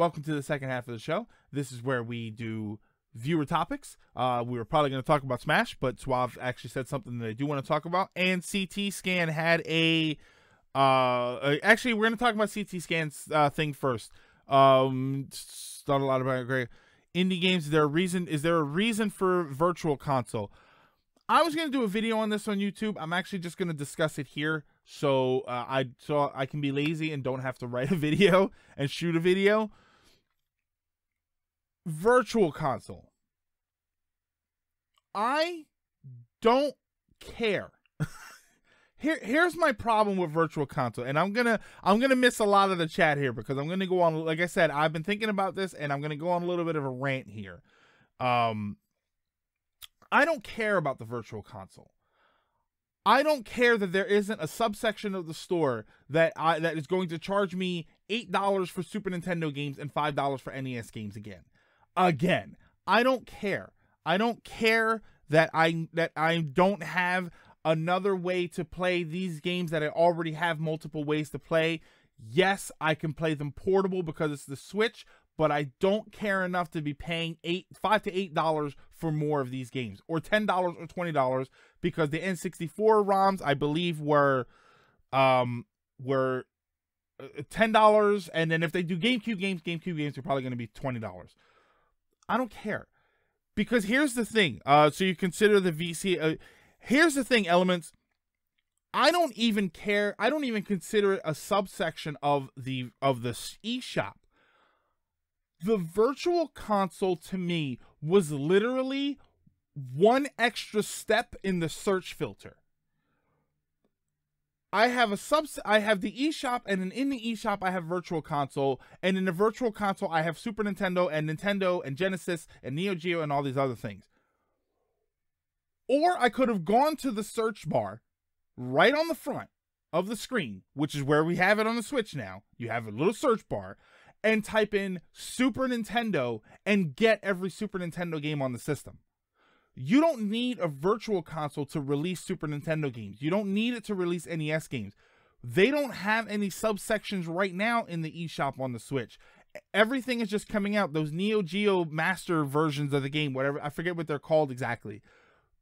welcome to the second half of the show. This is where we do viewer topics. We were probably going to talk about Smash, but Suave actually said something that I do want to talk about. And CT Scan had a actually, we're going to talk about CT Scan's thing first. Thought a lot about it. Great indie games. Is there a reason for Virtual Console? I was going to do a video on this on YouTube. I'm actually just going to discuss it here, so I can be lazy and don't have to write a video and shoot a video. Virtual Console. I don't care. Here's my problem with Virtual Console, and I'm gonna miss a lot of the chat here because I'm gonna go on. Like I said, I've been thinking about this, and I'm gonna go on a little bit of a rant here. I don't care about the Virtual Console. I don't care that there isn't a subsection of the store that is going to charge me $8 for Super Nintendo games and $5 for NES games again. I don't care. I don't care that I don't have another way to play these games that I already have multiple ways to play. Yes, I can play them portable because it's the Switch, but I don't care enough to be paying $5 to $8 for more of these games, or $10 or $20, because the N64 ROMs, I believe, were $10, and then if they do GameCube games are probably going to be $20. I don't care, because here's the thing. So you consider the VC. Here's the thing, Elements. I don't even care. I don't even consider it a subsection of the eShop. The Virtual Console to me was literally one extra step in the search filter. I have the eShop, and in the eShop I have Virtual Console, and in the Virtual Console I have Super Nintendo and Genesis and Neo Geo and all these other things. Or I could have gone to the search bar right on the front of the screen, which is where we have it on the Switch now. You have a little search bar, and type in Super Nintendo and get every Super Nintendo game on the system. You don't need a Virtual Console to release Super Nintendo games. You don't need it to release NES games. They don't have any subsections right now in the eShop on the Switch. Everything is just coming out. Those Neo Geo Master versions of the game, whatever, I forget what they're called exactly.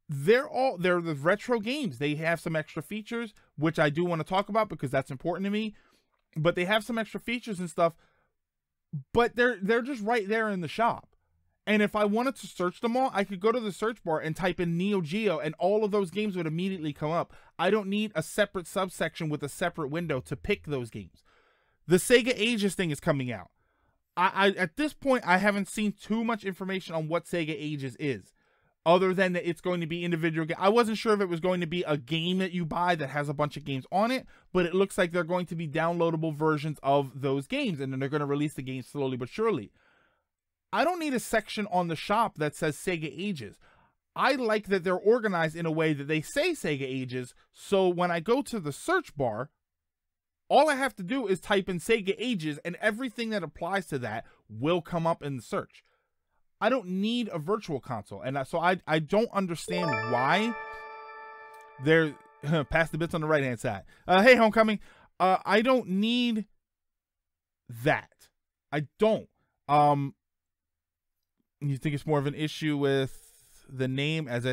They're the retro games. They have some extra features, which I do want to talk about because that's important to me. But they have some extra features and stuff. But they're just right there in the shop. And if I wanted to search them all, I could go to the search bar and type in Neo Geo, and all of those games would immediately come up. I don't need a separate subsection with a separate window to pick those games. The Sega Ages thing is coming out. I at this point, I haven't seen too much information on what Sega Ages is, other than that it's going to be individual games. I wasn't sure if it was going to be a game that you buy that has a bunch of games on it, but it looks like they're going to be downloadable versions of those games, and then they're going to release the games slowly but surely. I don't need a section on the shop that says Sega Ages. I like that they're organized in a way that they say Sega Ages, so when I go to the search bar, all I have to do is type in Sega Ages, and everything that applies to that will come up in the search. I don't need a Virtual Console, and so I don't understand why they're pass the bits on the right hand side. Hey, Homecoming, I don't need that. I don't. You think it's more of an issue with the name as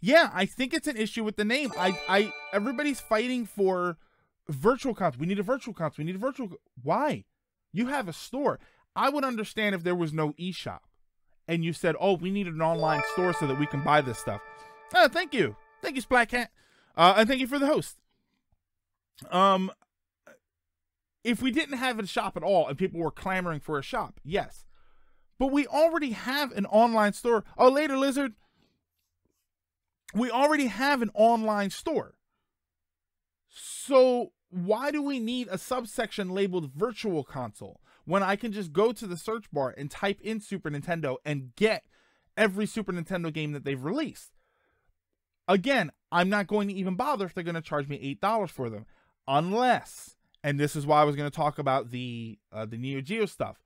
yeah, I think it's an issue with the name. Everybody's fighting for Virtual Console. We need a Virtual Console. We need a Virtual. Why? You have a store. I would understand if there was no eShop and you said, oh, we need an online store so that we can buy this stuff. Thank you. Thank you, Splatcat. And thank you for the host. If we didn't have a shop at all and people were clamoring for a shop, yes. But we already have an online store. Oh, later, Lizard. We already have an online store. So why do we need a subsection labeled Virtual Console when I can just go to the search bar and type in Super Nintendo and get every Super Nintendo game that they've released? Again, I'm not going to even bother if they're going to charge me $8 for them. Unless, and this is why I was going to talk about the Neo Geo stuff,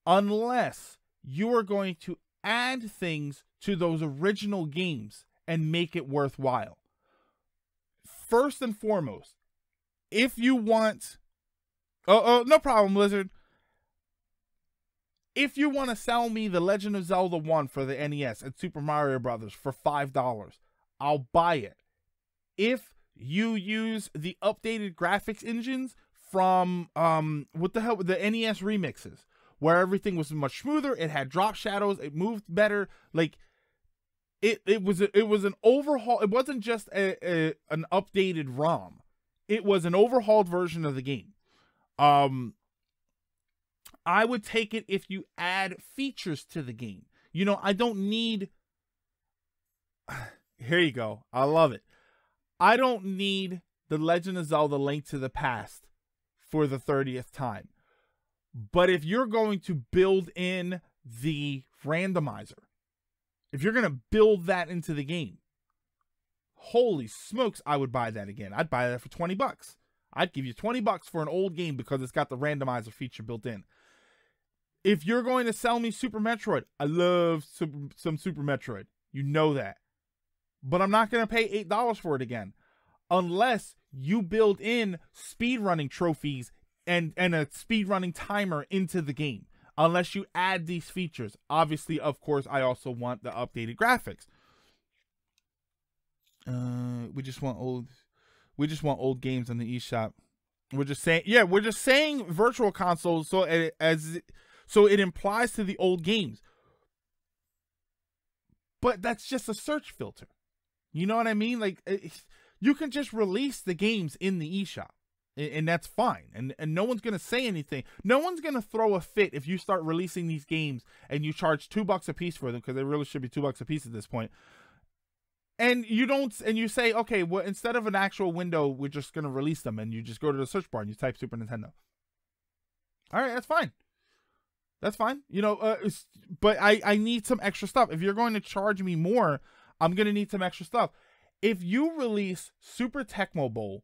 unless you are going to add things to those original games and make it worthwhile. First and foremost, if you want... Oh, no problem, Lizard. If you want to sell me The Legend of Zelda 1 for the NES and Super Mario Brothers for $5, I'll buy it. If you use the updated graphics engines from what the hell, the NES remixes, where everything was much smoother, it had drop shadows, it moved better, like it was an overhaul. It wasn't just an updated ROM. It was an overhauled version of the game. I would take it if you add features to the game. You know, I don't need. Here you go. I love it. I don't need The Legend of Zelda: Link to the Past for the 30th time. But if you're going to build in the randomizer, if you're going to build that into the game, holy smokes, I would buy that again. I'd buy that for $20. I'd give you $20 for an old game because it's got the randomizer feature built in. If you're going to sell me Super Metroid, I love some Super Metroid. You know that. But I'm not going to pay $8 for it again. Unless you build in speedrunning trophies and a speedrunning timer into the game. Unless you add these features. Obviously, of course, I also want the updated graphics. We just want old games on the eShop. We're just saying virtual consoles so it implies to the old games. But that's just a search filter. You know what I mean? Like, you can just release the games in the eShop, and that's fine. And no one's going to say anything. No one's going to throw a fit if you start releasing these games and you charge $2 a piece for them, because they really should be $2 a piece at this point. And you say, okay, well, instead of an actual window, we're just going to release them, and you just go to the search bar and you type Super Nintendo. All right, that's fine. That's fine. You know, but I need some extra stuff. If you're going to charge me more, I'm going to need some extra stuff. If you release Super Tecmo Bowl,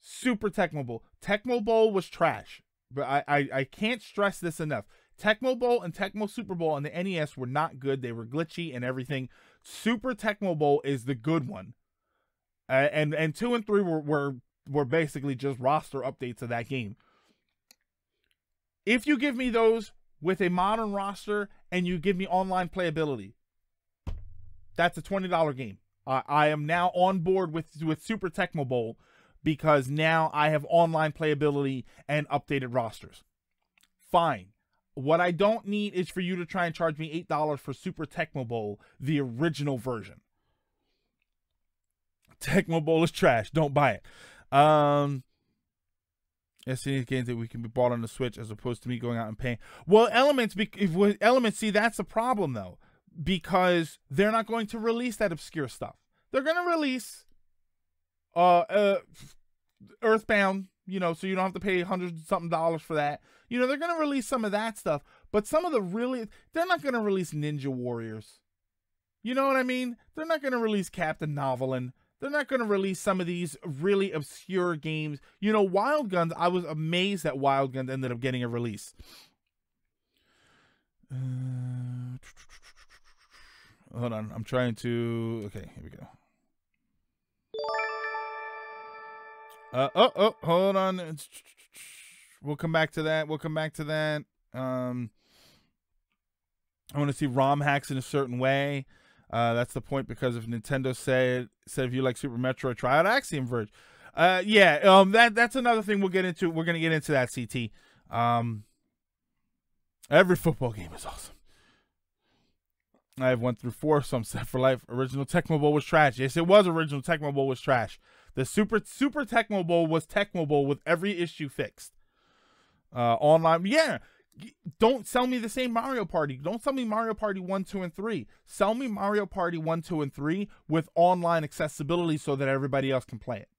Tecmo Bowl was trash. But I can't stress this enough. Tecmo Bowl and Tecmo Super Bowl on the NES were not good. They were glitchy and everything. Super Tecmo Bowl is the good one. And 2 and 3 were basically just roster updates of that game. If you give me those with a modern roster and you give me online playability, that's a $20 game. I am now on board with Super Tecmo Bowl because now I have online playability and updated rosters. Fine. What I don't need is for you to try and charge me $8 for Super Tecmo Bowl, the original version. Tecmo Bowl is trash. Don't buy it. SNES games that we can be bought on the Switch as opposed to me going out and paying. Well, Elements, see, that's the problem though, because they're not going to release that obscure stuff. They're going to release Earthbound, you know, so you don't have to pay $100-something for that. You know, they're going to release some of that stuff, but some of the they're not going to release Ninja Warriors. You know what I mean? They're not going to release Captain Novolin. They're not going to release some of these really obscure games. You know, Wild Guns, I was amazed that Wild Guns ended up getting a release. Hold on, I'm trying to... Okay, here we go. Hold on. We'll come back to that. I want to see ROM hacks in a certain way. That's the point, because if Nintendo said if you like Super Metroid, try out Axiom Verge. That's another thing we'll get into. We're gonna get into that, CT. Every football game is awesome. I have 1 through 4, so I'm set for life. Original Tecmo Bowl was trash. Yes, it was. Original Tecmo Bowl was trash. The Super Tecmo Bowl was Tecmo Bowl with every issue fixed. Online, yeah. Don't sell me the same Mario Party. Don't sell me Mario Party 1, 2, and 3. Sell me Mario Party 1, 2, and 3 with online accessibility so that everybody else can play it.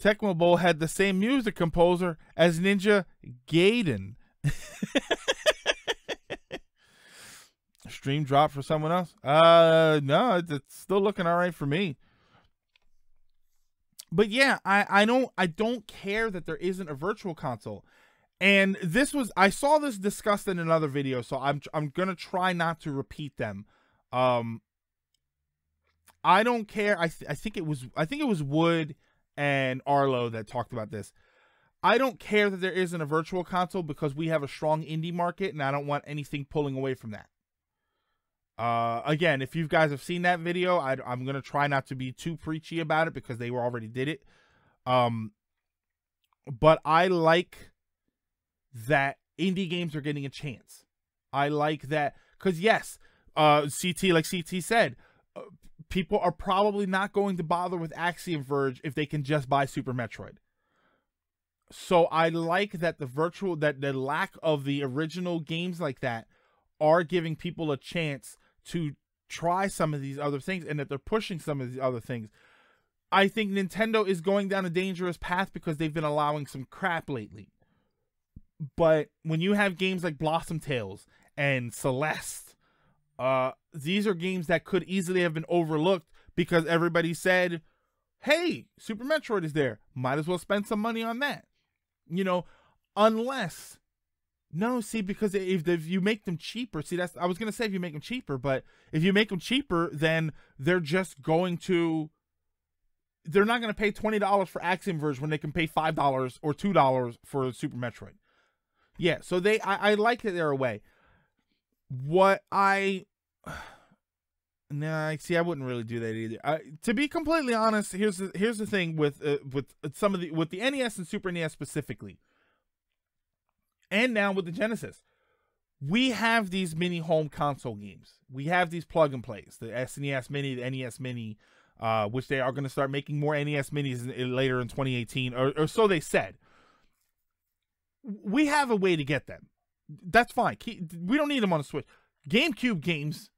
Tecmo Bowl had the same music composer as Ninja Gaiden. Stream drop for someone else? No, it's still looking all right for me. But yeah, I don't care that there isn't a virtual console. And I saw this discussed in another video, so I'm gonna try not to repeat them. I don't care. I think it was Wood and Arlo that talked about this. I don't care that there isn't a virtual console because we have a strong indie market, and I don't want anything pulling away from that. Again, if you guys have seen that video, I'm going to try not to be too preachy about it because they already did it. But I like that indie games are getting a chance. I like that because, yes, CT, like CT said, people are probably not going to bother with Axiom Verge if they can just buy Super Metroid. So I like that the lack of the original games like that are giving people a chance to try some of these other things, and that they're pushing some of these other things. I think Nintendo is going down a dangerous path because they've been allowing some crap lately. But when you have games like Blossom Tales and Celeste, these are games that could easily have been overlooked because everybody said, hey, Super Metroid is there. Might as well spend some money on that. You know, unless... No, see, because if you make them cheaper, see, I was going to say if you make them cheaper, but if you make them cheaper, then they're just going to... They're not going to pay $20 for Axiom Verge when they can pay $5 or $2 for Super Metroid. Yeah, so I like that they're away. Nah, see, I wouldn't really do that either. To be completely honest, here's the thing with the NES and Super NES specifically, and now with the Genesis, we have these mini home console games. We have these plug and plays, the SNES Mini, the NES Mini, which they are going to start making more NES Minis later in 2018, or so they said. We have a way to get them. That's fine. We don't need them on the Switch. GameCube games,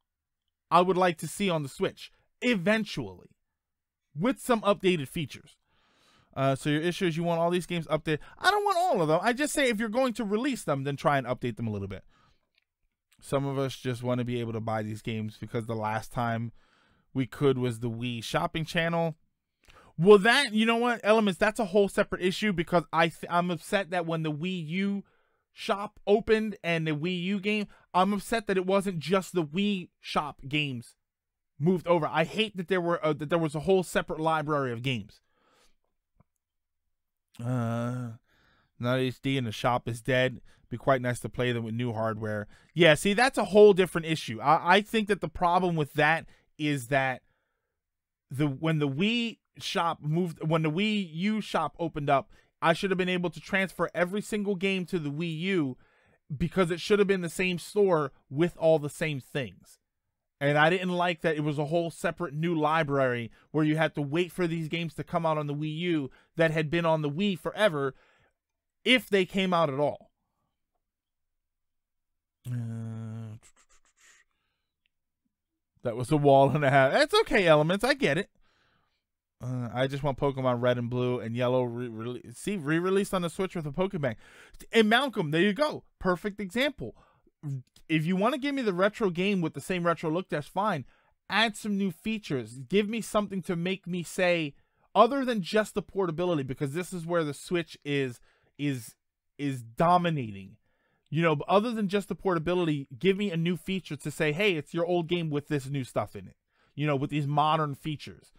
I would like to see on the Switch eventually with some updated features. So your issue is you want all these games updated. I don't want all of them. I just say if you're going to release them, then try and update them a little bit. Some of us just want to be able to buy these games because the last time we could was the Wii shopping channel. Well, that, you know what, Elements, that's a whole separate issue because I'm upset that when the Wii U shop opened and the Wii U game, I'm upset that it wasn't just the Wii shop games moved over. I hate that there was a whole separate library of games. Not HD and the shop is dead. Be quite nice to play them with new hardware. Yeah, see, that's a whole different issue. I think that the problem with that is that when the Wii U shop opened up, I should have been able to transfer every single game to the Wii U because it should have been the same store with all the same things. And I didn't like that it was a whole separate new library where you had to wait for these games to come out on the Wii U that had been on the Wii forever, if they came out at all. That was a wall and a half. That's okay, Elements. I get it. I just want Pokemon Red and Blue and Yellow re-released on the Switch with a Pokebank. And Malcolm, there you go. Perfect example. If you want to give me the retro game with the same retro look, that's fine. Add some new features. Give me something to make me say, other than just the portability, because this is where the Switch is dominating. You know, but other than just the portability, give me a new feature to say, hey, it's your old game with this new stuff in it. You know, with these modern features.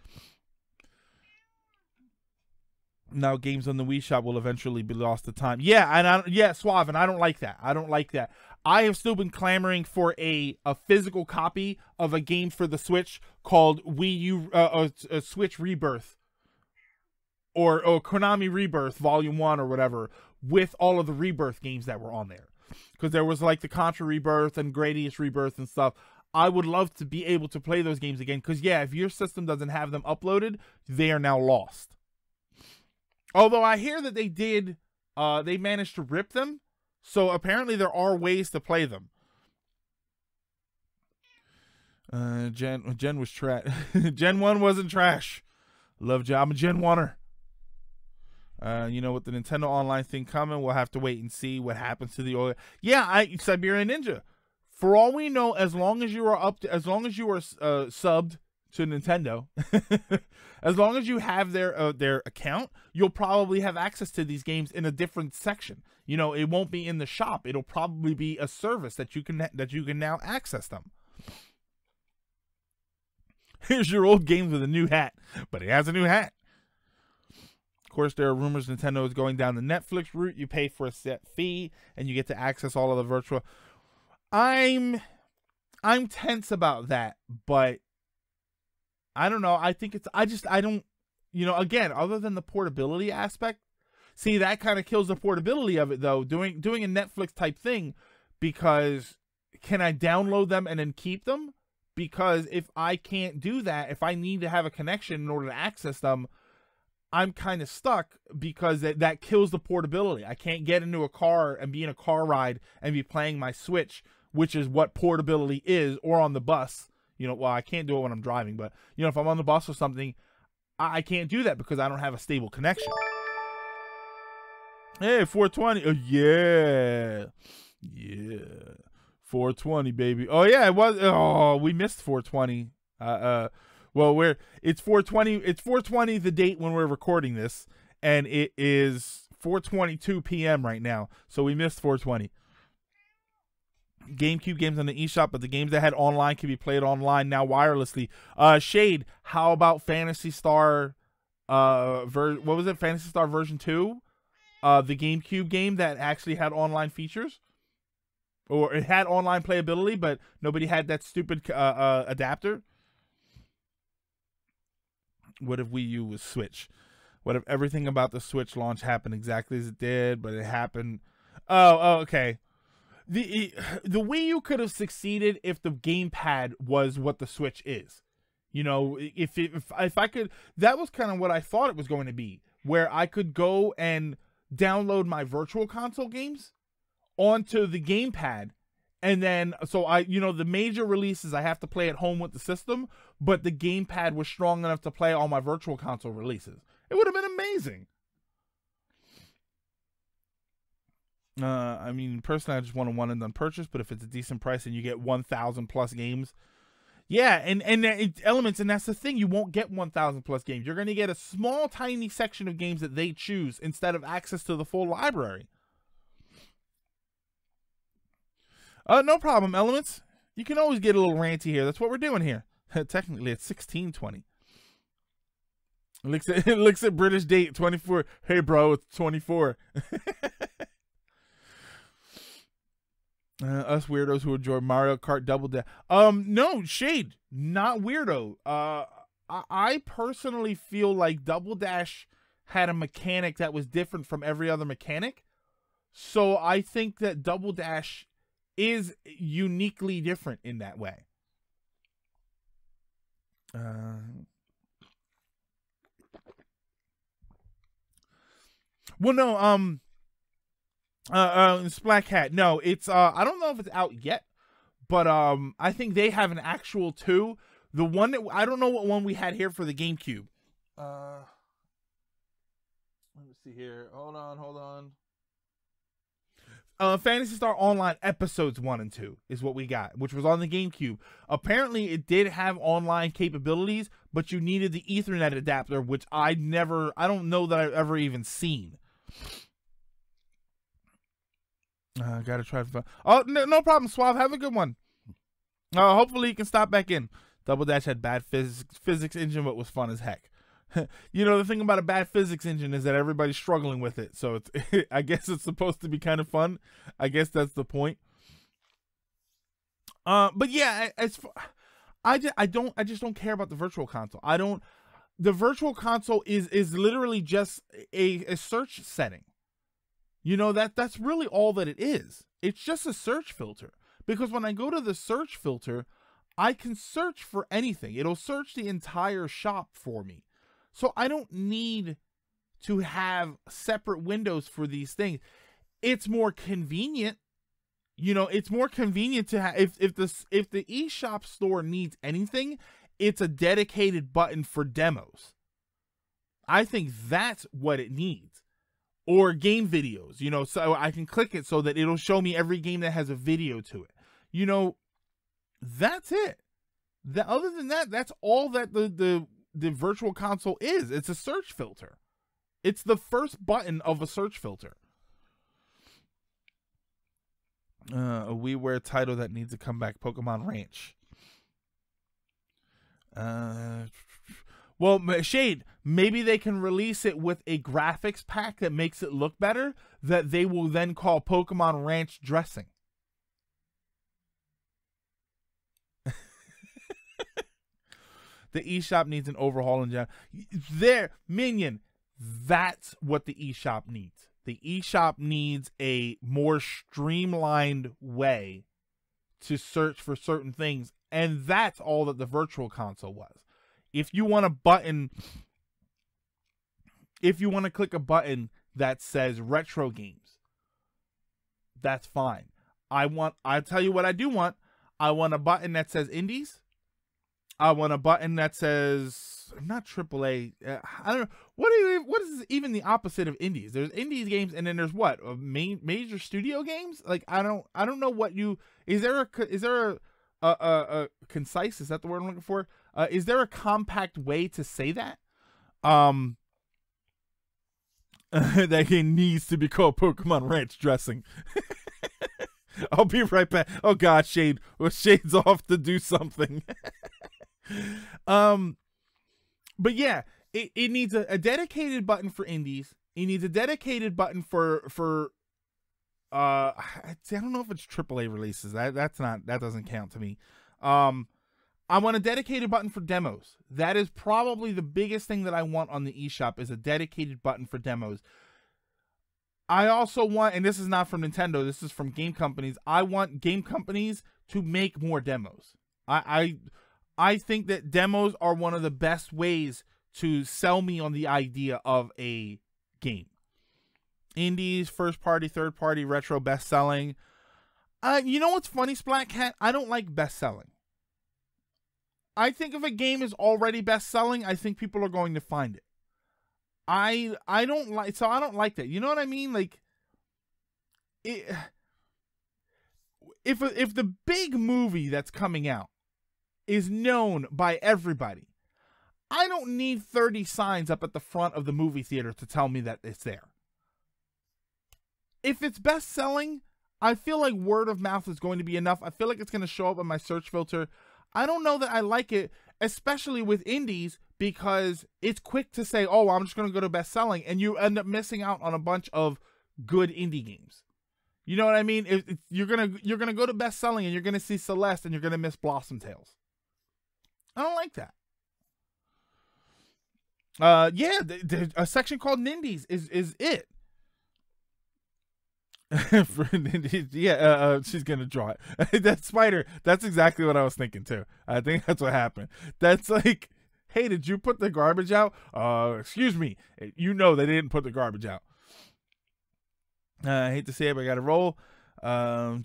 Now games on the Wii Shop will eventually be lost to time. Yeah, Suave, and I don't like that. I don't like that. I have still been clamoring for a physical copy of a game for the Switch called Wii U Switch Rebirth or Konami Rebirth Volume 1 or whatever, with all of the Rebirth games that were on there. Because there was like the Contra Rebirth and Gradius Rebirth and stuff. I would love to be able to play those games again because, yeah, if your system doesn't have them uploaded, they are now lost. Although I hear that they managed to rip them, so apparently there are ways to play them. Gen was trash. Gen 1 wasn't trash. Love Gen. I'm a Gen 1er. You know, with the Nintendo Online thing coming, we'll have to wait and see what happens to the oil. Yeah, Siberian Ninja. For all we know, as long as you are subbed to Nintendo, as long as you have their account, you'll probably have access to these games in a different section. You know, it won't be in the shop. It'll probably be a service that you can now access them. Here's your old games with a new hat, but he has a new hat. course, there are rumors Nintendo is going down the Netflix route. You pay for a set fee and you get to access all of the virtual. I'm tense about that, but I don't know. I think I don't, again, other than the portability aspect, see, that kind of kills the portability of it though, doing a Netflix type thing, because can I download them and then keep them? Because if I can't do that, if I need to have a connection in order to access them, I'm kind of stuck, because that kills the portability. I can't get into a car and be in a car ride and be playing my Switch, which is what portability is, or on the bus. Well, I can't do it when I'm driving, but, if I'm on the bus or something, I can't do that because I don't have a stable connection. Hey, 420. Oh, yeah. Yeah. 420, baby. Oh, yeah, it was. Oh, we missed 420. Well, it's 420. It's 420, the date when we're recording this, and it is 4:22 p.m. right now. So we missed 420. GameCube games on the eShop, but the games that had online can be played online now wirelessly. Shade, how about Phantasy Star? What was it? Phantasy Star version 2, the GameCube game that actually had online features, or it had online playability, but nobody had that stupid adapter. What if Wii U was Switch? What if everything about the Switch launch happened exactly as it did, but it happened? Oh, okay. The Wii U could have succeeded if the gamepad was what the Switch is. If I could, that was kind of what I thought it was going to be, where I could go and download my virtual console games onto the gamepad, and then so the major releases I have to play at home with the system, but the gamepad was strong enough to play all my virtual console releases. It would have been amazing. Personally, I just want a one and done purchase, but if it's a decent price and you get 1,000 plus games, yeah, and Elements, and that's the thing, you won't get 1,000 plus games. You're going to get a small, tiny section of games that they choose instead of access to the full library. No problem, Elements. You can always get a little ranty here. That's what we're doing here. Technically, it's 16:20. It looks at British date 24. Hey, bro, it's 24. Us weirdos who enjoy Mario Kart Double Dash. No, Shade, not weirdo. I personally feel like Double Dash had a mechanic that was different from every other mechanic. So I think that Double Dash is uniquely different in that way. Well, no, Splat Cat. No, it's I don't know if it's out yet, but I think they have an actual 2. The one that I don't know what one we had here for the GameCube. Let me see here. Hold on. Phantasy Star Online Episodes 1 and 2 is what we got, which was on the GameCube. Apparently, it did have online capabilities, but you needed the Ethernet adapter, which I don't know that I've ever even seen. Gotta try to find. Oh, no problem, Suave. Have a good one. Hopefully you can stop back in. Double Dash had bad physics engine, but was fun as heck. The thing about a bad physics engine is that everybody's struggling with it. So it's, I guess it's supposed to be kind of fun. I guess that's the point. But yeah, I just don't care about the virtual console. The virtual console is literally just a search setting. That's really all that it is. It's just a search filter. Because when I go to the search filter, I can search for anything. It'll search the entire shop for me. So I don't need to have separate windows for these things. It's more convenient. It's more convenient to have, if the eShop store needs anything, it's a dedicated button for demos. I think that's what it needs. Or game videos, so I can click it so that it'll show me every game that has a video to it. That's it. Other than that, that's all that the virtual console is. It's a search filter. It's the first button of a search filter. A WiiWare title that needs to come back, Pokemon Ranch. Well, Shade, maybe they can release it with a graphics pack that makes it look better that they will then call Pokemon Ranch Dressing. The eShop needs an overhaul in general. There, Minion, that's what the eShop needs. The eShop needs a more streamlined way to search for certain things, and that's all that the Virtual Console was. If you want a button, if you want to click a button that says retro games, that's fine. I'll tell you what I do want. I want a button that says indies. I want a button that says not AAA. I don't know what is even the opposite of indies. There's indies games, and then there's what major studio games. Like I don't know what you is there a concise, is that the word I'm looking for? Is there a compact way to say that? That game needs to be called Pokemon Ranch Dressing. I'll be right back. Oh God, Shade. Well, Shade's off to do something. But yeah, it needs a dedicated button for indies. It needs a dedicated button for I don't know if it's AAA releases. That doesn't count to me. I want a dedicated button for demos. That is probably the biggest thing that I want on the eShop, is a dedicated button for demos. I also want, and this is not from Nintendo, this is from game companies, I want game companies to make more demos. I think that demos are one of the best ways to sell me on the idea of a game. Indies, first party, third party, retro, best selling. You know what's funny, Splatcat? I don't like best selling. I think if a game is already best selling, I think people are going to find it. I don't like that. You know what I mean? Like, if the big movie that's coming out is known by everybody, I don't need 30 signs up at the front of the movie theater to tell me that it's there. If it's best selling, I feel like word of mouth is going to be enough. I feel like it's going to show up in my search filter. I don't know that I like it, especially with indies, because it's quick to say, oh, I'm just going to go to best selling, and you end up missing out on a bunch of good indie games. You know what I mean? You're gonna go to best selling, and you're gonna see Celeste, and you're gonna miss Blossom Tales. I don't like that. Yeah, a section called Nindies is it. Yeah, she's gonna draw it. That spider. That's exactly what I was thinking too. I think that's what happened. That's like, hey, did you put the garbage out? Excuse me. You know they didn't put the garbage out. I hate to say it, but I got to roll. No,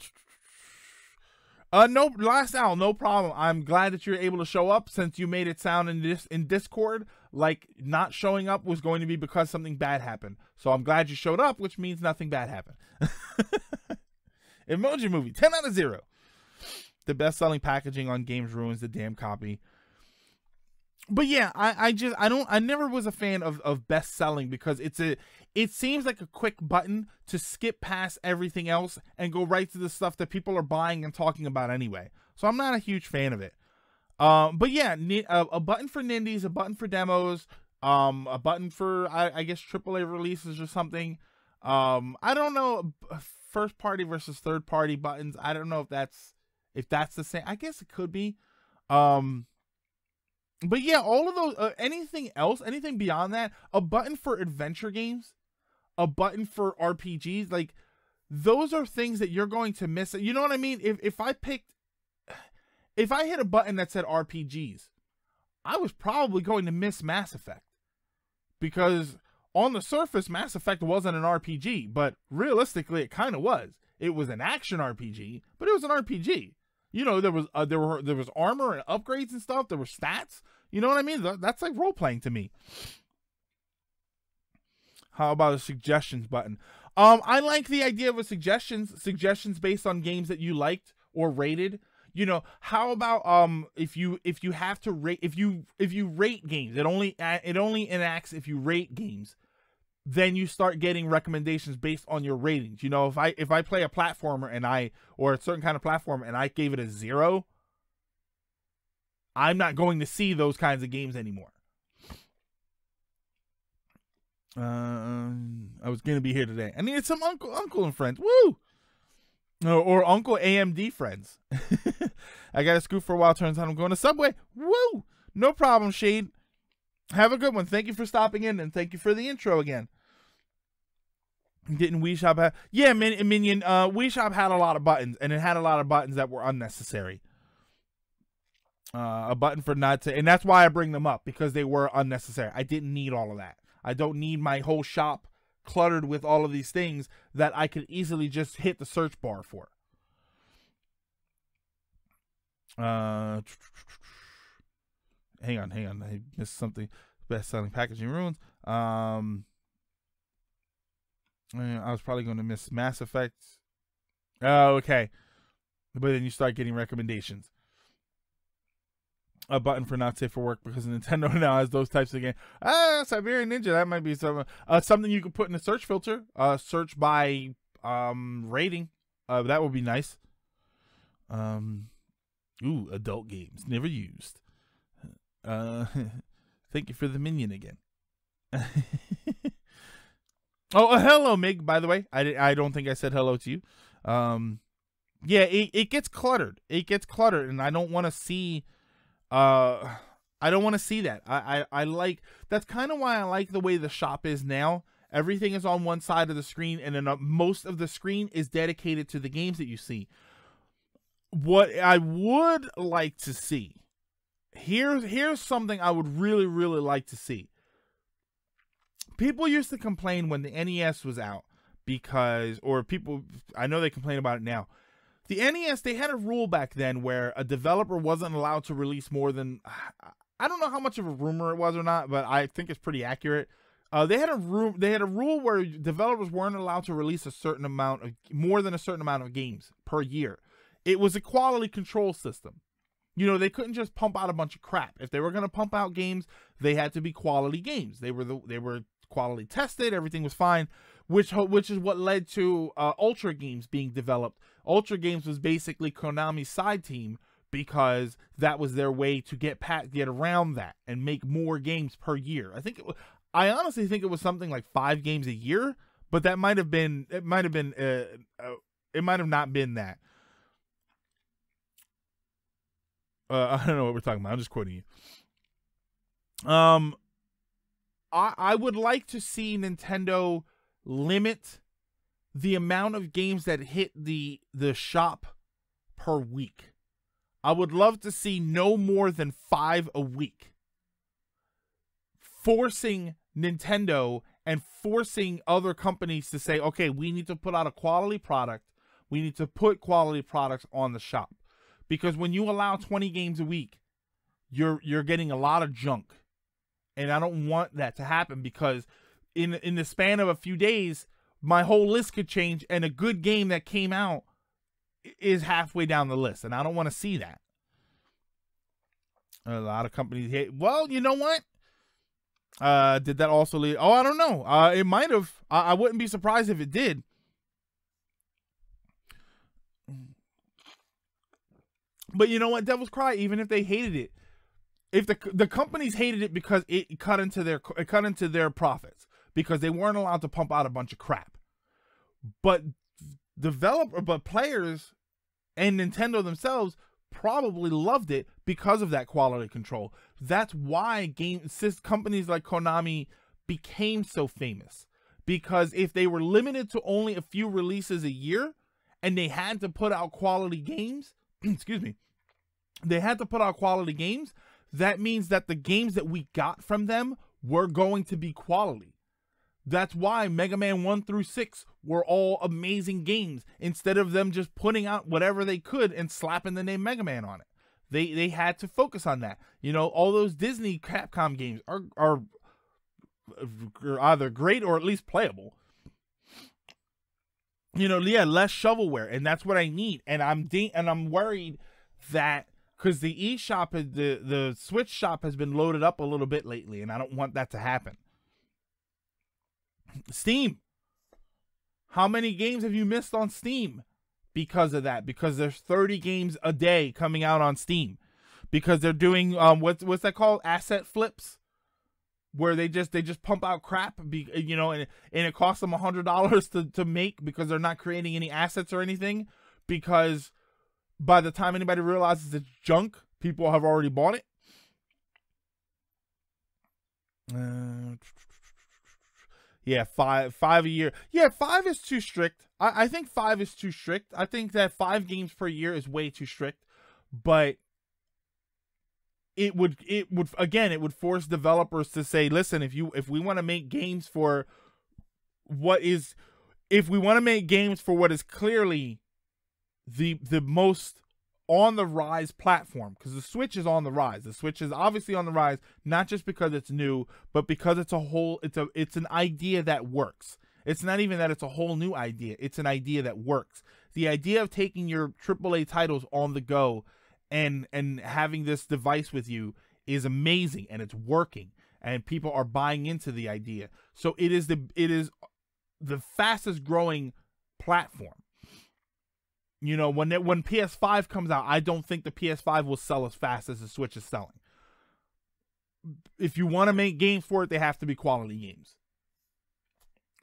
Last Owl, no problem. I'm glad that you're able to show up, since you made it sound in Discord like not showing up was going to be because something bad happened. So I'm glad you showed up, which means nothing bad happened. Emoji Movie, 10 out of 0. The best-selling packaging on games ruins the damn copy. But yeah, I never was a fan of best selling, because it seems like a quick button to skip past everything else and go right to the stuff that people are buying and talking about anyway. So I'm not a huge fan of it. But yeah, a button for Nindies, a button for demos, a button for I guess AAA releases or something. I don't know, first party versus third party buttons. I don't know if that's the same. I guess it could be. But yeah, all of those, anything else, anything beyond that, a button for adventure games, a button for RPGs, like, those are things that you're going to miss. You know what I mean? If I hit a button that said RPGs, I was probably going to miss Mass Effect. Because on the surface, Mass Effect wasn't an RPG, but realistically, it kind of was. It was an action RPG, but it was an RPG. You know, there was armor and upgrades and stuff. There were stats. You know what I mean? That's like role playing to me. How about a suggestions button? I like the idea of a suggestions based on games that you liked or rated. You know, how about if you have to rate, if you rate games, it only enacts if you rate games. Then you start getting recommendations based on your ratings. You know, if I play a platformer or a certain kind of platform and I gave it a 0, I'm not going to see those kinds of games anymore. I was gonna be here today. I needed some uncle and friends. Woo! Or Uncle AMD friends. I got to scoot for a while. Turns out I'm going to Subway. Woo! No problem, Shade. Have a good one. Thank you for stopping in, and thank you for the intro again. Didn't Wii Shop have... Yeah, Minion. Wii Shop had a lot of buttons, and it had a lot of buttons that were unnecessary. A button for not to... And that's why I bring them up, because they were unnecessary. I didn't need all of that. I don't need my whole shop cluttered with all of these things that I could easily just hit the search bar for. Hang on. I missed something. Best-selling packaging ruins. I was probably going to miss Mass Effect. Oh, okay. But then you start getting recommendations. A button for not safe for work because Nintendo now has those types of games. Siberian Ninja, that might be something you could put in a search filter. Search by rating. That would be nice. Ooh, adult games never used. Thank you for the minion again. Oh, hello, Mig. By the way, I don't think I said hello to you. Yeah, it gets cluttered. It gets cluttered, and I don't want to see. I don't want to see that. I like, that's kind of why I like the way the shop is now. Everything is on one side of the screen, and then most of the screen is dedicated to the games that you see. What I would like to see, here's something I would really, really like to see. People used to complain when the NES was out because, or people, I know they complain about it now. The NES, they had a rule back then where a developer wasn't allowed to release more than, I don't know how much of a rumor it was or not, but I think it's pretty accurate. They had a rule where developers weren't allowed to release a certain amount of, more than a certain amount of games per year. It was a quality control system. You know, they couldn't just pump out a bunch of crap. If they were going to pump out games, they had to be quality games. They were quality tested. Everything was fine, which is what led to Ultra Games being developed. Ultra Games was basically Konami's side team because that was their way to get around that and make more games per year. I honestly think it was something like 5 games a year, but that might have not been that. I don't know what we're talking about. I'm just quoting you. I would like to see Nintendo limit the amount of games that hit the shop per week. I would love to see no more than 5 a week. Forcing Nintendo and forcing other companies to say, okay, we need to put out a quality product. We need to put quality products on the shop. Because when you allow 20 games a week, you're getting a lot of junk. And I don't want that to happen because in the span of a few days, my whole list could change and a good game that came out is halfway down the list. And I don't want to see that. A lot of companies hate. Well, you know what? Did that also lead? Oh, I don't know. It might have. I wouldn't be surprised if it did. But you know what? Devil's Cry, even if they hated it, if the companies hated it because it cut into their profits because they weren't allowed to pump out a bunch of crap. But players and Nintendo themselves probably loved it because of that quality control. That's why companies like Konami became so famous. Because if they were limited to only a few releases a year and they had to put out quality games, excuse me, they had to put out quality games, that means that the games that we got from them were going to be quality. That's why Mega Man 1 through 6 were all amazing games instead of them just putting out whatever they could and slapping the name Mega Man on it. They had to focus on that. You know, all those Disney Capcom games are either great or at least playable. You know, yeah, less shovelware, and that's what I need. And I'm worried that because the eShop, the Switch shop has been loaded up a little bit lately, and I don't want that to happen. Steam. How many games have you missed on Steam because of that? Because there's 30 games a day coming out on Steam. Because they're doing what's that called? Asset flips. where they just pump out crap, you know, and it costs them $100 to make because they're not creating any assets or anything, because by the time anybody realizes it's junk, people have already bought it. Yeah, five a year. Yeah, 5 is too strict. I think 5 is too strict. I think that 5 games per year is way too strict. But it would force developers to say, listen, if we want to make games for what is clearly the most on the rise platform, because the Switch is on the rise. The Switch is obviously on the rise, not just because it's new, but because it's an idea that works. It's not even that it's a whole new idea. It's an idea that works. The idea of taking your AAA titles on the go and having this device with you is amazing, and it's working, and people are buying into the idea. So it is the fastest growing platform. You know, when PS5 comes out, I don't think the PS5 will sell as fast as the Switch is selling. If you want to make games for it, they have to be quality games.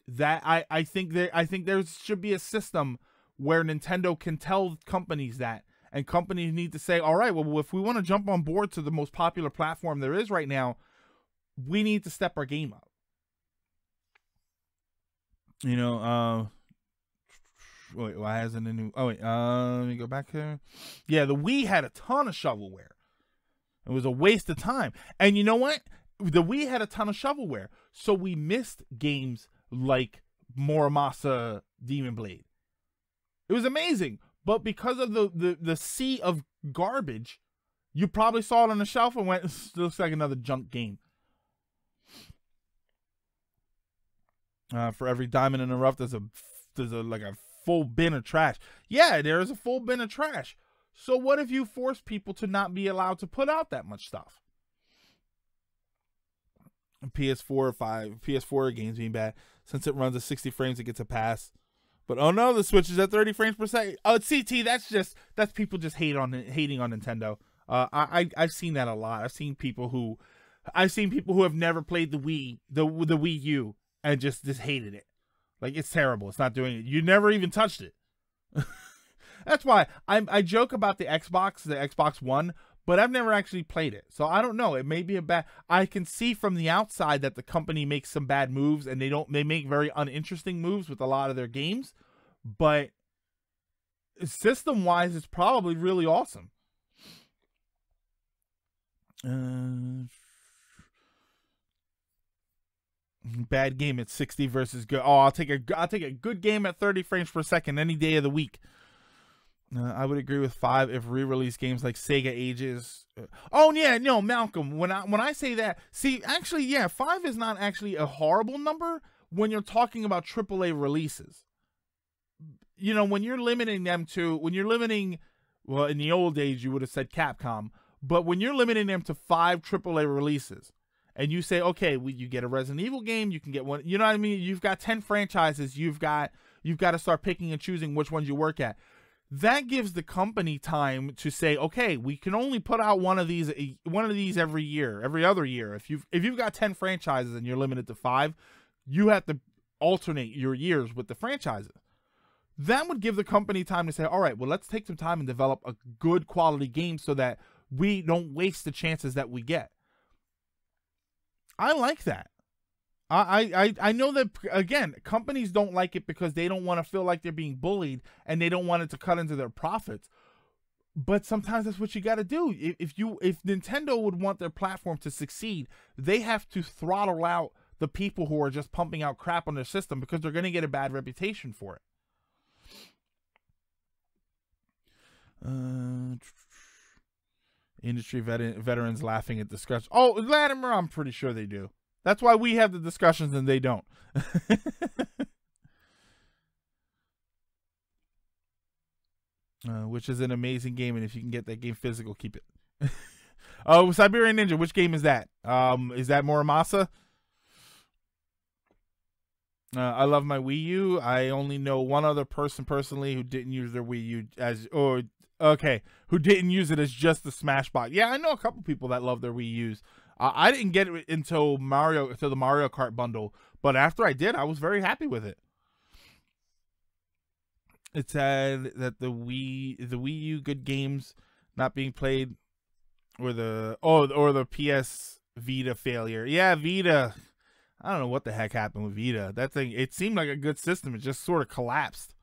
That I think there should be a system where Nintendo can tell companies that, and companies need to say, all right, well, if we want to jump on board to the most popular platform there is right now, we need to step our game up. You know, wait, why hasn't a new? Oh wait, let me go back here. Yeah, the Wii had a ton of shovelware. It was a waste of time. And you know what? The Wii had a ton of shovelware, so we missed games like Muramasa Demon Blade. It was amazing, but because of the sea of garbage, you probably saw it on the shelf and went, "This looks like another junk game." For every diamond in the rough, there's a full bin of trash. Yeah, there is a full bin of trash. So what if you force people to not be allowed to put out that much stuff? PS4 games being bad. Since it runs at 60 frames, it gets a pass. But oh no, the Switch is at 30 frames per second. Oh, CT, that's people just hating on Nintendo. I've seen that a lot. I've seen people who have never played the Wii U and just hated it. Like, it's terrible. It's not doing it. You never even touched it. That's why I joke about the Xbox One, but I've never actually played it. So I don't know. It may be a bad. I can see from the outside that the company makes some bad moves, and they make very uninteresting moves with a lot of their games. But system-wise, it's probably really awesome. Bad game at 60 versus good. Oh, I'll take a good game at 30 frames per second any day of the week. I would agree with 5 if re-release games like Sega Ages. Oh yeah, no, Malcolm. When I say that, see, actually, yeah, 5 is not actually a horrible number when you're talking about AAA releases. You know, when you're limiting, well, in the old days you would have said Capcom, but when you're limiting them to 5 AAA releases, and you say, okay, you get a Resident Evil game, you can get one. You know what I mean? You've got 10 franchises. You've got to start picking and choosing which ones you work at. That gives the company time to say, okay, we can only put out one of these every year, every other year. If you've got 10 franchises and you're limited to 5, you have to alternate your years with the franchises. That would give the company time to say, all right, well, let's take some time and develop a good quality game so that we don't waste the chances that we get. I like that. I know that, again, companies don't like it because they don't want to feel like they're being bullied and they don't want it to cut into their profits. But sometimes that's what you got to do. If Nintendo would want their platform to succeed, they have to throttle out the people who are just pumping out crap on their system because they're going to get a bad reputation for it. Industry veterans laughing at discussion. Oh, Latimer, I'm pretty sure they do. That's why we have the discussions and they don't. Which is an amazing game, and if you can get that game physical, keep it. Oh, Siberian Ninja, which game is that? Is that Muramasa? I love my Wii U. I only know one other person personally who didn't use their Wii U who didn't use it as just the Smash box. Yeah, I know a couple people that love their Wii U's. I didn't get it until the Mario Kart bundle, but after I did, I was very happy with it. It said that the Wii U good games not being played, or the PS Vita failure. Yeah, Vita. I don't know what the heck happened with Vita. That thing, it seemed like a good system. It just sort of collapsed.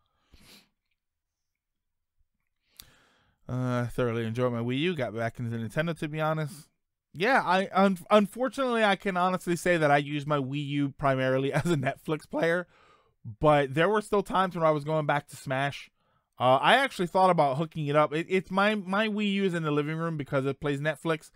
I thoroughly enjoyed my Wii U. Got back into Nintendo, to be honest. Yeah, unfortunately, I can honestly say that I use my Wii U primarily as a Netflix player. But there were still times when I was going back to Smash. I actually thought about hooking it up. It's my Wii U is in the living room because it plays Netflix.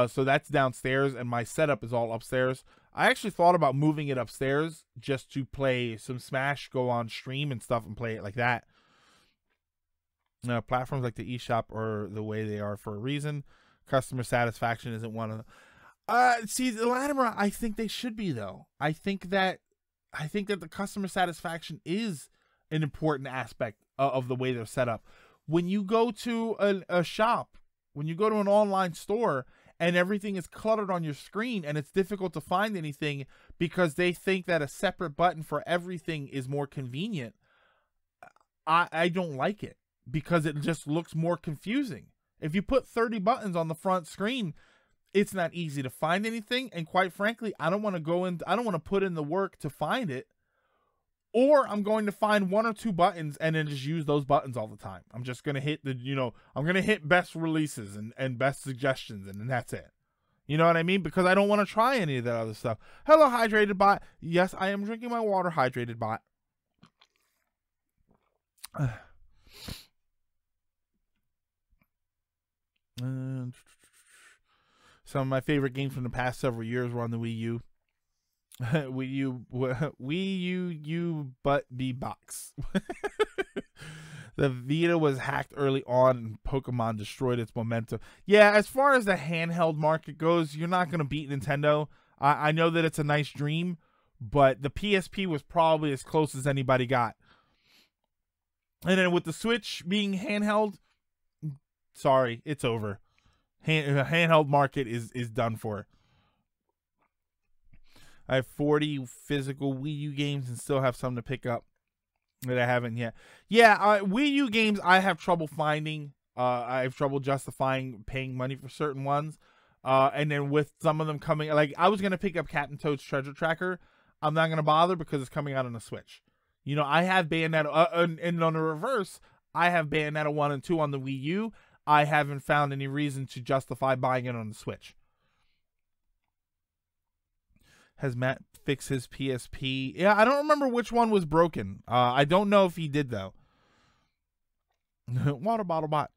So that's downstairs, and my setup is all upstairs. I actually thought about moving it upstairs just to play some Smash, go on stream and stuff, and play it like that. Platforms like the eShop are the way they are for a reason. Customer satisfaction isn't one of them. See, the Latimer, I think they should be, though. I think that the customer satisfaction is an important aspect of the way they're set up. When you go to a shop, when you go to an online store, and everything is cluttered on your screen, and it's difficult to find anything because they think that a separate button for everything is more convenient, I don't like it, because it just looks more confusing. If you put 30 buttons on the front screen, it's not easy to find anything, and quite frankly, I don't want to put in the work to find it, or I'm going to find 1 or 2 buttons and then just use those buttons all the time. I'm just going to hit I'm going to hit best releases and best suggestions, and then that's it. You know what I mean? Because I don't want to try any of that other stuff. Hello, Hydrated Bot. Yes, I am drinking my water, Hydrated Bot. Some of my favorite games from the past several years were on the Wii U. Wii U but B box. The Vita was hacked early on, and Pokemon destroyed its momentum. Yeah, as far as the handheld market goes, you're not going to beat Nintendo. I know that it's a nice dream, but the PSP was probably as close as anybody got. And then with the Switch being handheld, sorry, it's over. Handheld market is done for. I have 40 physical Wii U games and still have some to pick up that I haven't yet. Yeah, Wii U games I have trouble finding. I have trouble justifying paying money for certain ones. And then with some of them coming, like I was going to pick up Captain Toad's Treasure Tracker. I'm not going to bother because it's coming out on the Switch. You know, I have Bayonetta, and on the reverse, I have Bayonetta 1 and 2 on the Wii U. I haven't found any reason to justify buying it on the Switch. Has Matt fixed his PSP? Yeah, I don't remember which one was broken. I don't know if he did, though. Water bottle bot.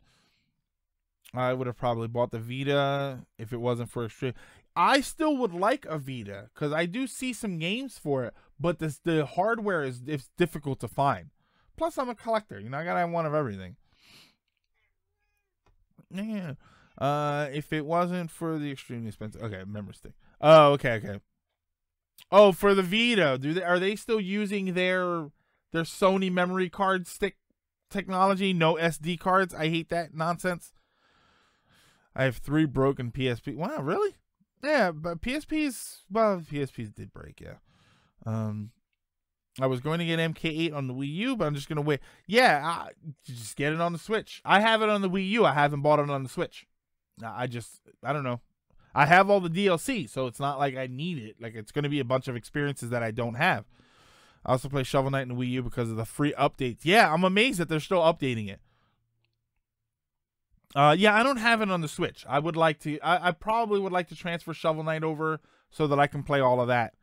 I would have probably bought the Vita if it wasn't for Extreme. I still would like a Vita because I do see some games for it, but the hardware is difficult to find. Plus, I'm a collector. You know, I gotta have one of everything. Yeah. If it wasn't for the extremely expensive, okay, memory stick. Oh, okay. Oh, for the Vita, are they still using their Sony memory card stick technology? No SD cards. I hate that nonsense. I have 3 broken PSP. Wow, really? Yeah, but PSPs did break. Yeah. I was going to get MK8 on the Wii U, but I'm just gonna wait. Yeah, just get it on the Switch. I have it on the Wii U. I haven't bought it on the Switch. I don't know. I have all the DLC, so it's not like I need it. Like, it's going to be a bunch of experiences that I don't have. I also play Shovel Knight in the Wii U because of the free updates. Yeah, I'm amazed that they're still updating it. Yeah, I don't have it on the Switch. I would like to. I probably would like to transfer Shovel Knight over so that I can play all of that.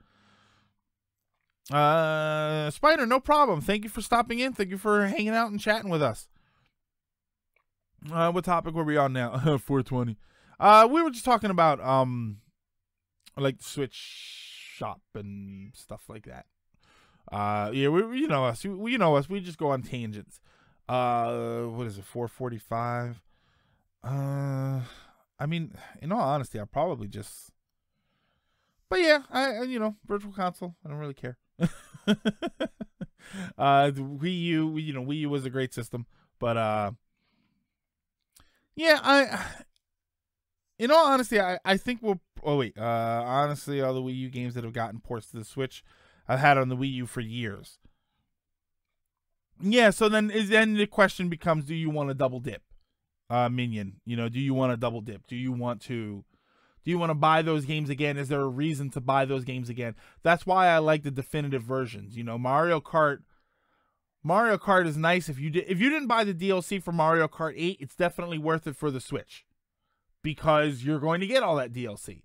Spider, no problem. Thank you for stopping in. Thank you for hanging out and chatting with us. What topic were we on now? 420. We were just talking about like the Switch shop and stuff like that. Yeah, you know us. You know us. We just go on tangents. What is it? 445. I mean, in all honesty, I probably just. But yeah, Virtual Console. I don't really care. Wii U, Wii U was a great system, but yeah, in all honesty, I think we'll. Oh wait, honestly, all the Wii U games that have gotten ports to the Switch, I've had on the Wii U for years. Yeah, so then the question becomes: do you want to double dip, Minion? You know, do you want to double dip? Do you want to buy those games again? Is there a reason to buy those games again? That's why I like the definitive versions. You know, Mario Kart is nice. If you didn't buy the DLC for Mario Kart 8, it's definitely worth it for the Switch because you're going to get all that DLC.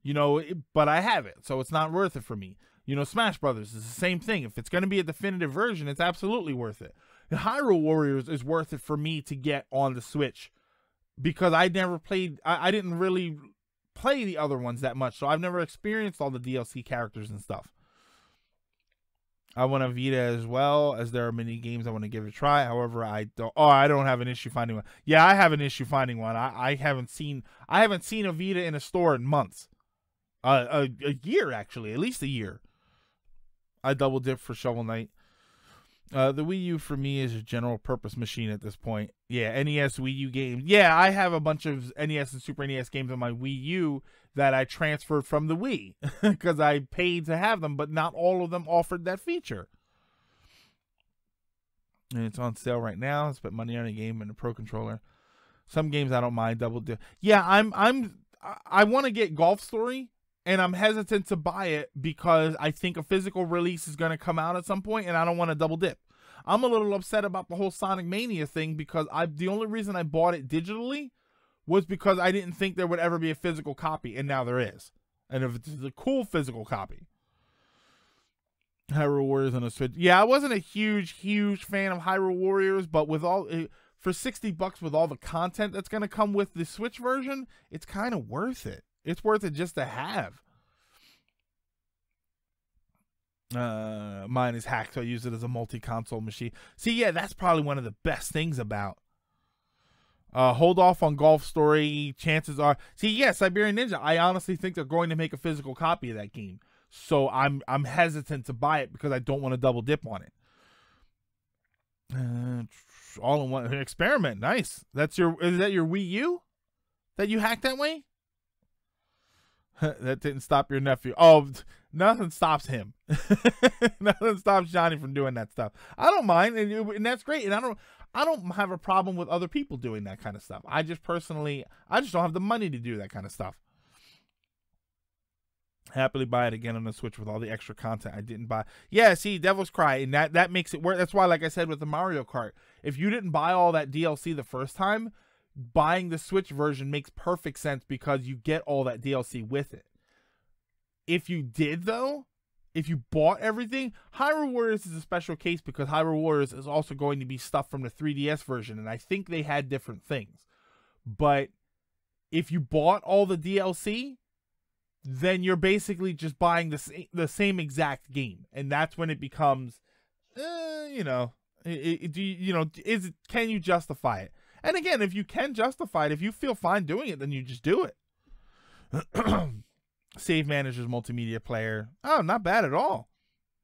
You know, but I have it, so it's not worth it for me. You know, Smash Brothers is the same thing. If it's going to be a definitive version, it's absolutely worth it. Hyrule Warriors is worth it for me to get on the Switch because I never played. I didn't really play the other ones that much, so I've never experienced all the DLC characters and stuff. I want a Vita as well, as there are many games I want to give it a try. However, I don't have an issue finding one. Yeah, I have an issue finding one. I haven't seen a Vita in a store in months. A year, actually, at least a year. I double dip for Shovel Knight. The Wii U for me is a general purpose machine at this point. Yeah, NES, Wii U games. Yeah, I have a bunch of NES and Super NES games on my Wii U that I transferred from the Wii because I paid to have them, but not all of them offered that feature. And it's on sale right now. I spent money on a game and a Pro Controller. Some games I don't mind double dip. Yeah, I want to get Golf Story. And I'm hesitant to buy it because I think a physical release is going to come out at some point, and I don't want to double dip. I'm a little upset about the whole Sonic Mania thing because the only reason I bought it digitally was because I didn't think there would ever be a physical copy, and now there is. And if it's a cool physical copy. Hyrule Warriors on the Switch. Yeah, I wasn't a huge fan of Hyrule Warriors, but with for $60 with all the content that's going to come with the Switch version, it's kind of worth it. It's worth it just to have. Mine is hacked, so I use it as a multi-console machine. See, yeah, that's probably one of the best things about. Hold off on Golf Story. Chances are, see, yeah, Siberian Ninja. I honestly think they're going to make a physical copy of that game, so I'm hesitant to buy it because I don't want to double dip on it. All in one experiment. Nice. Is that your Wii U that you hacked that way? That didn't stop your nephew. Oh, nothing stops him. Nothing stops Johnny from doing that stuff. I don't mind, and that's great. And I don't have a problem with other people doing that kind of stuff. I just don't have the money to do that kind of stuff. Happily buy it again on the Switch with all the extra content I didn't buy. Yeah, see, Devil's Cry, and that makes it work. That's why, like I said with the Mario Kart, if you didn't buy all that DLC the first time, buying the Switch version makes perfect sense because you get all that DLC with it. If you did, though, if you bought everything, Hyrule Warriors is a special case because Hyrule Warriors is also going to be stuff from the 3DS version, and I think they had different things. But if you bought all the DLC, then you're basically just buying the same exact game, and that's when it becomes, can you justify it? And again, if you can justify it, if you feel fine doing it, then you just do it. Save Manager's multimedia player. Oh, not bad at all.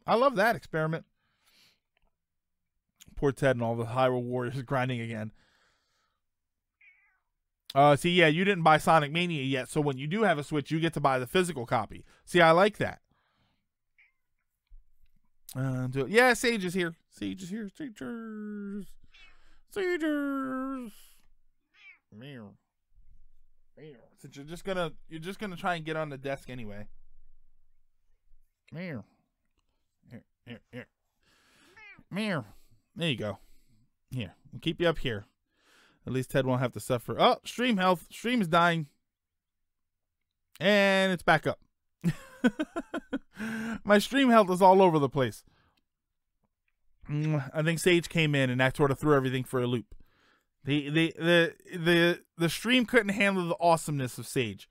I love that experiment. Poor Ted and all the Hyrule Warriors grinding again. See, yeah, you didn't buy Sonic Mania yet, so when you do have a Switch, you get to buy the physical copy. See, I like that. Yeah, Sage is here. Sage is here. Sagers. Meow. Since you're just gonna try and get on the desk anyway. Meow. Here. Meow. There you go. Here, we'll keep you up here. At least Ted won't have to suffer. Oh, stream health. Stream is dying. And it's back up. My stream health is all over the place. I think Sage came in and that sort of threw everything for a loop. The stream couldn't handle the awesomeness of Sage.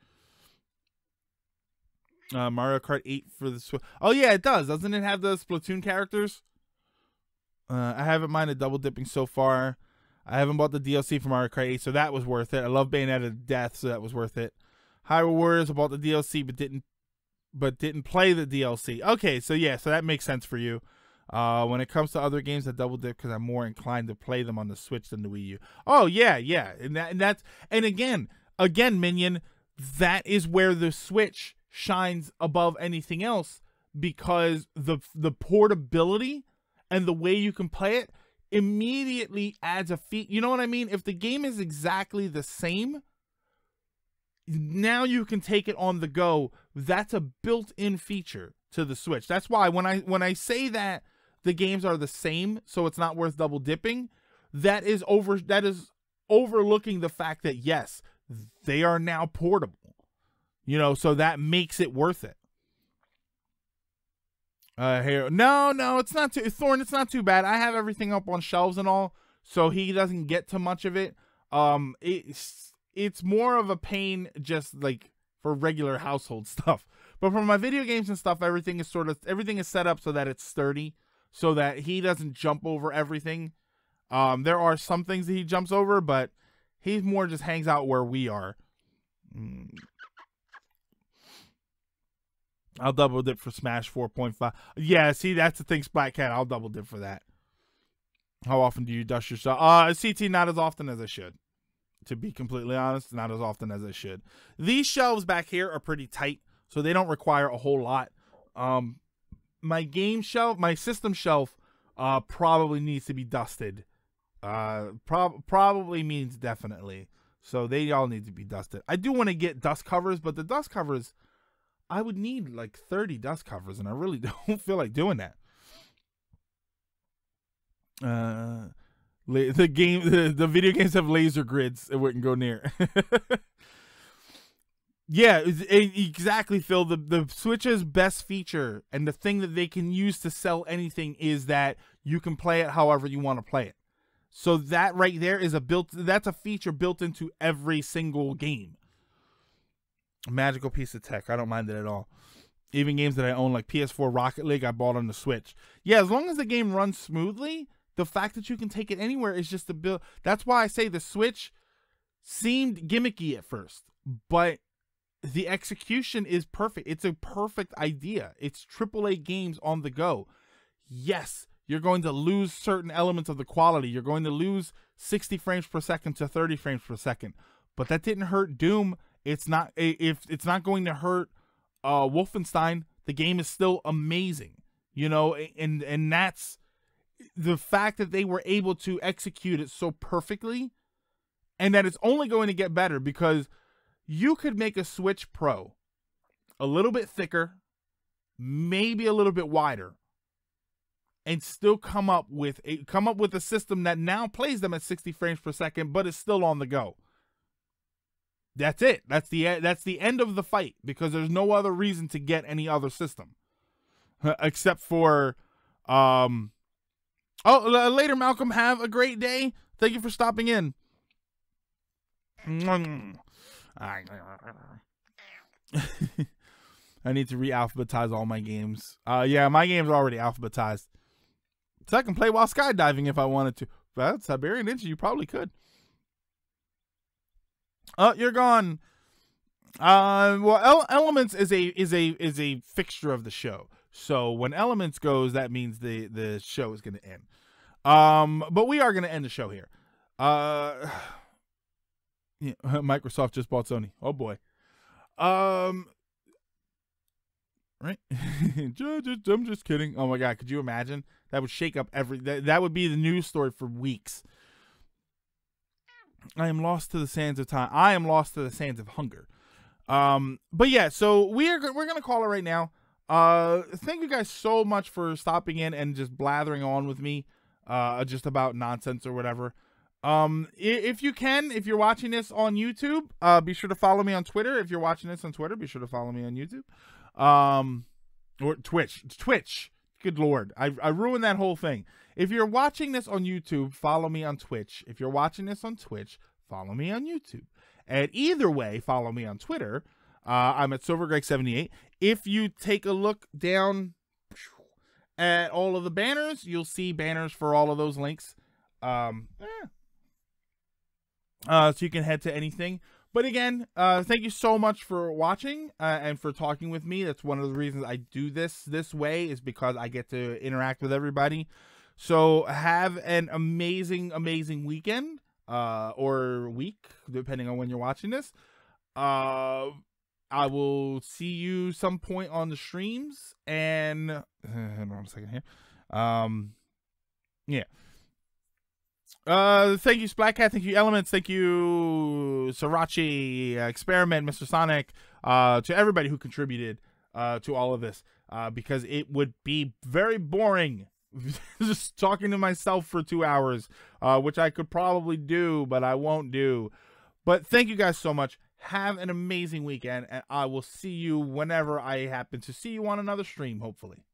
Mario Kart 8 for the Switch. Oh yeah, it does. Doesn't it have the Splatoon characters? I haven't minded double dipping so far. I haven't bought the DLC for Mario Kart 8, so that was worth it. I love Bayonetta to death, so that was worth it. Hyrule Warriors, I bought the DLC, but didn't play the DLC. Okay, so yeah, so that makes sense for you. When it comes to other games, I double dip because I'm more inclined to play them on the Switch than the Wii U. Oh yeah, and again, Minion, that is where the Switch shines above anything else, because the portability and the way you can play it immediately adds a feat. You know what I mean? If the game is exactly the same, now you can take it on the go. That's a built-in feature to the Switch. That's why when I say that the games are the same, so it's not worth double dipping, that is overlooking the fact that yes, they are now portable. You know, so that makes it worth it. Here, no, it's not too, Thorn, it's not too bad. I have everything up on shelves and all, so he doesn't get too much of it. It's more of a pain just like for regular household stuff. But for my video games and stuff, everything is set up so that it's sturdy, so that he doesn't jump over everything. There are some things that he jumps over, but he more just hangs out where we are. I'll double dip for Smash 4.5. Yeah, see, that's the thing, Splat Cat. I'll double dip for that. How often do you dust yourself? CT, not as often as I should. To be completely honest, not as often as I should. These shelves back here are pretty tight, so they don't require a whole lot. My game shelf, my system shelf, probably needs to be dusted. Probably means definitely. So they all need to be dusted. I do want to get dust covers, but the dust covers, I would need like 30 dust covers, and I really don't feel like doing that. The video games have laser grids. It wouldn't go near. Yeah, exactly, Phil. The Switch's best feature and the thing that they can use to sell anything is that you can play it however you want to play it. So that right there is that's a feature built into every single game. Magical piece of tech. I don't mind it at all. Even games that I own, like PS4 Rocket League, I bought on the Switch. Yeah, as long as the game runs smoothly, the fact that you can take it anywhere is just a build. That's why I say the Switch seemed gimmicky at first, but the execution is perfect. It's a perfect idea. It's AAA games on the go. Yes, you're going to lose certain elements of the quality. You're going to lose 60 frames per second to 30 frames per second, but that didn't hurt Doom. It's not going to hurt Wolfenstein. The game is still amazing, you know, and that's the fact that they were able to execute it so perfectly, and that it's only going to get better, because you could make a Switch Pro a little bit thicker, maybe a little bit wider, and still come up with a system that now plays them at 60 frames per second, but is still on the go. That's it. That's the end of the fight, because there's no other reason to get any other system except for later, Malcolm. Have a great day. Thank you for stopping in. I need to re-alphabetize all my games. Yeah, my games are already alphabetized, so I can play while skydiving if I wanted to. Well, Siberian Ninja, you probably could. You're gone. Well, Elements is a fixture of the show. So when Elements goes, that means the show is going to end. But we are going to end the show here. Yeah, Microsoft just bought Sony. Oh boy. Right. I'm just kidding. Oh my God. Could you imagine? That would shake up that would be the news story for weeks. I am lost to the sands of time. I am lost to the sands of hunger. But yeah, so we're going to call it right now. Thank you guys so much for stopping in and just blathering on with me, just about nonsense or whatever. If you're watching this on YouTube, be sure to follow me on Twitter. If you're watching this on Twitter, be sure to follow me on YouTube. Or Twitch. Good Lord. I ruined that whole thing. If you're watching this on YouTube, follow me on Twitch. If you're watching this on Twitch, follow me on YouTube. And either way, follow me on Twitter. I'm at SilverGreg78. If you take a look down at all of the banners, you'll see banners for all of those links. So you can head to anything. But again, thank you so much for watching and for talking with me. That's one of the reasons I do this way, is because I get to interact with everybody. So have an amazing, amazing weekend or week, depending on when you're watching this. I will see you some point on the streams, and hold on a second here. Yeah. Thank you, Splatcat. Thank you, Elements. Thank you, Sriracha, Experiment, Mr. Sonic, to everybody who contributed to all of this, because it would be very boring just talking to myself for 2 hours, which I could probably do, but I won't do. But thank you guys so much. Have an amazing weekend, and I will see you whenever I happen to see you on another stream, hopefully.